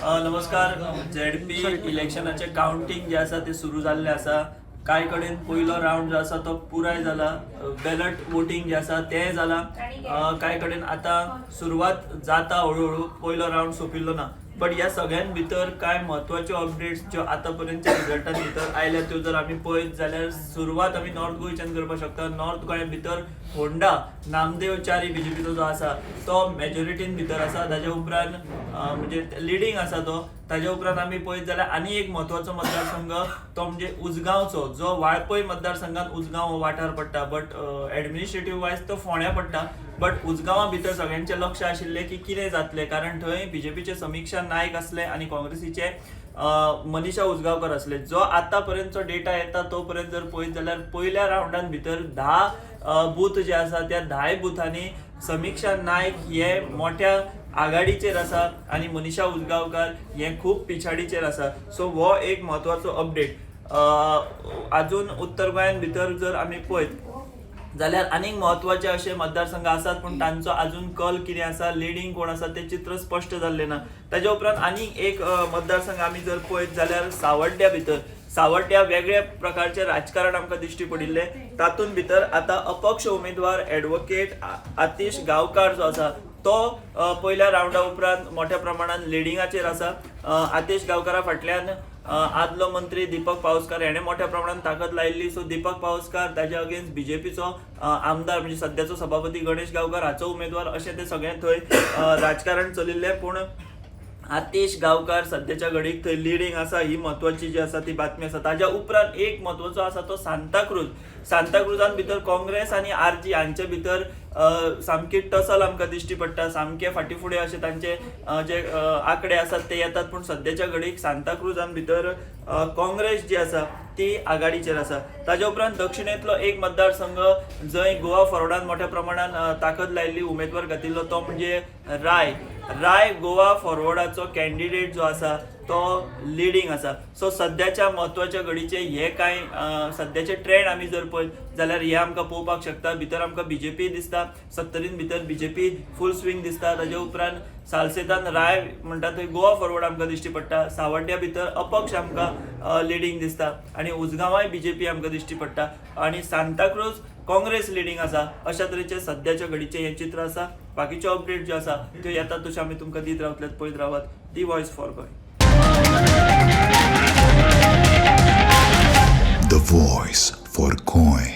नमस्कार. ZP इलेक्शनाचे counting जे आसा ते सुरू जाल्ले आसा. कांय कडेन पयलो राउंड जो आसा तो पुराय जाला. बॅलट वोटिंग जे आसा तें जाला. कांय कडेन आतां सुरवात जाता हळूहळू. पयलो राउंड सोंपिल्लो ना. बट ह्या सगळ्यां भितर कांय म्हत्वाच्यो अपडेट्स ज्यो आतां पर्यंतच्या रिजल्टान भितर आयल्या त्यो जर आमी पळयत जाल्यार सुरवात आमी नॉर्थ गोंयच्यान करपाक शकता. नॉर्थ गोंया भितर होंडा नामदेव च्यारी बीजेपीचो जो आसा तो मेजॉरिटीन भितर आसा. ताच्या उपरांत म्हणजे लिडींग आसा तो. ताच्या उपरांत आमी पळयत जाल्यार आनी एक म्हत्वाचो मतदारसंघ तो म्हणजे उजगांवचो, जो वाळपय मतदारसंघात उजगांव हो वाठार पडटा. बट एडमिनिस्ट्रेटिव्ह वायज तो फोंड्या पडटा. बट उजगांवा भितर सगळ्यांचें लक्ष आशिल्लें की कितें जातलें, कारण थंय बीजेपीचे समीक्षा नायक आसले आनी काँग्रेसीचे मनीषा उजगांवकर असले. जो आतां पर्यंतचो डेटा येता तो पर्यंत जर पळयत जाल्यार पयल्या राउंडान भितर 10 बूथ जे आसा त्या 10 बुथांनी समीक्षा नायक हे मोठ्या आघाडीचेर आसा आनी मनीषा उजगांवकर हे खूब पिछाडीचेर आसा. सो हो एक म्हत्वाचो अपडेट. अजून उत्तर गोंयान भितर जर आमी पळयत जाल्यार आनीक म्हत्वाचे असे मतदारसंघ आसात, पण तांचो अजून कल कितें आसा, लिडींग कोण आसा ते चित्र स्पश्ट जाल्लें ना. ताच्या उपरांत आनीक एक मतदारसंघ आमी जर पळयत जाल्यार सावड्ड्या भितर. सावड्ड्या वेगळ्या प्रकारचे राजकारण आमकां दिश्टी पडिल्ले. तातूंत भितर आतां अपक्ष उमेदवार एडवोकेट आतिश गांवकार जो आसा तो पयल्या राउंडा उपरांत मोठ्या प्रमाणात लिडिंगाचेर आसा. आतिश गांवकारा फाटल्यान आदलो मंत्री दीपक पावसकार हेणे मोठ्या प्रमाणात ताकद लायिल्ली. सो दीपक पावसकार ताच्या अगेन्स्ट बीजेपीचो आमदार म्हणजे सध्याचो सभापती गणेश गांवकार हाचो उमेदवार अशें ते सगळें थंय राजकारण चलिल्लें. पूण आतिश गांवकार सध्याच्या घडीक थंय लिडींग आसा, ही म्हत्वाची जी आसा ती बातमी आसा. ताच्या उपरांत एक म्हत्वाचो आसा तो सांताक्रूज. सांताक्रुजान भितर काँग्रेस आनी आरजी हांचे भितर सामकी टसल आमकां दिश्टी पडटा. सामके फाटीफुडें अशे तांचे जे आंकडे आसात ते येतात. पूण सध्याच्या घडीक सांताक्रुजान भितर काँग्रेस जी आसा ती आघाडीचेर आसा. ताच्या उपरांत दक्षिणेंतलो एक मतदारसंघ जंय गोवा फॉरवर्डान मोठ्या प्रमाणात ताकद लायिल्ली उमेदवार घातिल्लो तो म्हणजे राय गोवा फॉरवर्डाचो कॅन्डिडेट जो आसा तो लिडींग आसा. सो सध्याच्या म्हत्वाच्या घडीचे हे कांय सध्याचे ट्रेंड आमी जर पळयत जाल्यार हे आमकां पळोवपाक शकता. भितर आमकां बीजेपी दिसता, 70 भितर बीजेपी फूल स्विंग दिसता. ताच्या उपरांत सालसेतान राय म्हणटा थंय गोवा फॉरवर्ड आमकां दिश्टी पडटा. सावड्ड्या भितर अपक्ष आमकां लिडींग दिसता आनी उजगांवाय बीजेपी आमकां दिश्टी पडटा आनी सांताक्रूज काँग्रेस लिडींग आसा. अशा तरेचे सध्याच्या घडीचे हे चित्र आसा. बाकीचे अपडेट जे आसा त्यो येतात तशें आमी तुमकां दीत रावतलेत. पळयत रावात दी voice for Goa. The Voice for Goy.